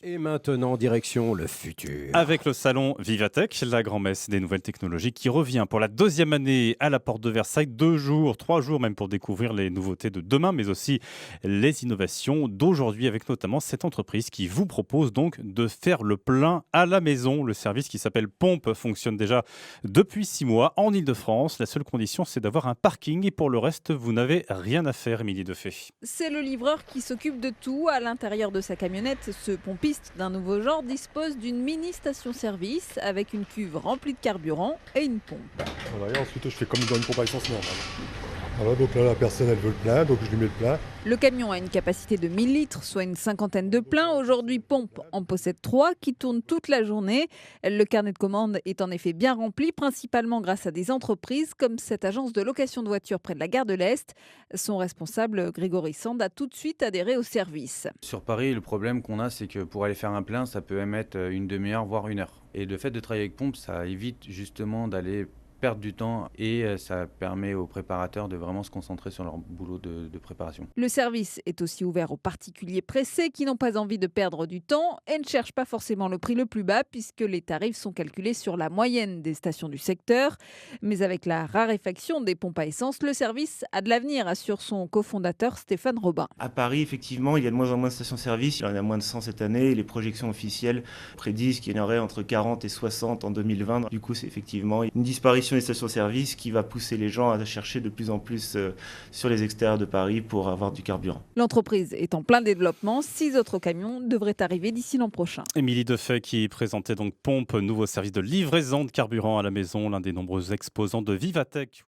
Et maintenant, direction le futur. Avec le salon Vivatech, la grand-messe des nouvelles technologies qui revient pour la deuxième année à la porte de Versailles. 2 jours, 3 jours même pour découvrir les nouveautés de demain, mais aussi les innovations d'aujourd'hui avec notamment cette entreprise qui vous propose donc de faire le plein à la maison. Le service qui s'appelle Pompe fonctionne déjà depuis 6 mois en Ile-de-France. La seule condition, c'est d'avoir un parking et pour le reste, vous n'avez rien à faire, Émilie Defay. C'est le livreur qui s'occupe de tout. À l'intérieur de sa camionnette, ce pompiste d'un nouveau genre dispose d'une mini station-service avec une cuve remplie de carburant et une pompe. Voilà, et ensuite, je fais comme dans une pompe à essence normale. Voilà, donc là, la personne, elle veut le plein, donc je lui mets le plein. Le camion a une capacité de 1000 litres, soit une cinquantaine de pleins. Aujourd'hui, Pompe en possède 3 qui tournent toute la journée. Le carnet de commandes est en effet bien rempli, principalement grâce à des entreprises comme cette agence de location de voitures près de la gare de l'Est. Son responsable, Grégory Sand, a tout de suite adhéré au service. Sur Paris, le problème qu'on a, c'est que pour aller faire un plein, ça peut émettre une demi-heure, voire 1 heure. Et le fait de travailler avec Pompe, ça évite justement d'aller perdre du temps et ça permet aux préparateurs de vraiment se concentrer sur leur boulot de préparation. Le service est aussi ouvert aux particuliers pressés qui n'ont pas envie de perdre du temps et ne cherchent pas forcément le prix le plus bas puisque les tarifs sont calculés sur la moyenne des stations du secteur. Mais avec la raréfaction des pompes à essence, le service a de l'avenir, assure son cofondateur Stéphane Robin. À Paris, effectivement, il y a de moins en moins de stations-service. Il y en a moins de 100 cette année. Et les projections officielles prédisent qu'il y en aurait entre 40 et 60 en 2020. Du coup, c'est effectivement une disparition des stations-service qui va pousser les gens à chercher de plus en plus sur les extérieurs de Paris pour avoir du carburant. L'entreprise est en plein développement. 6 autres camions devraient arriver d'ici l'an prochain. Émilie Defay qui présentait donc Pompe, nouveau service de livraison de carburant à la maison, l'un des nombreux exposants de Vivatech.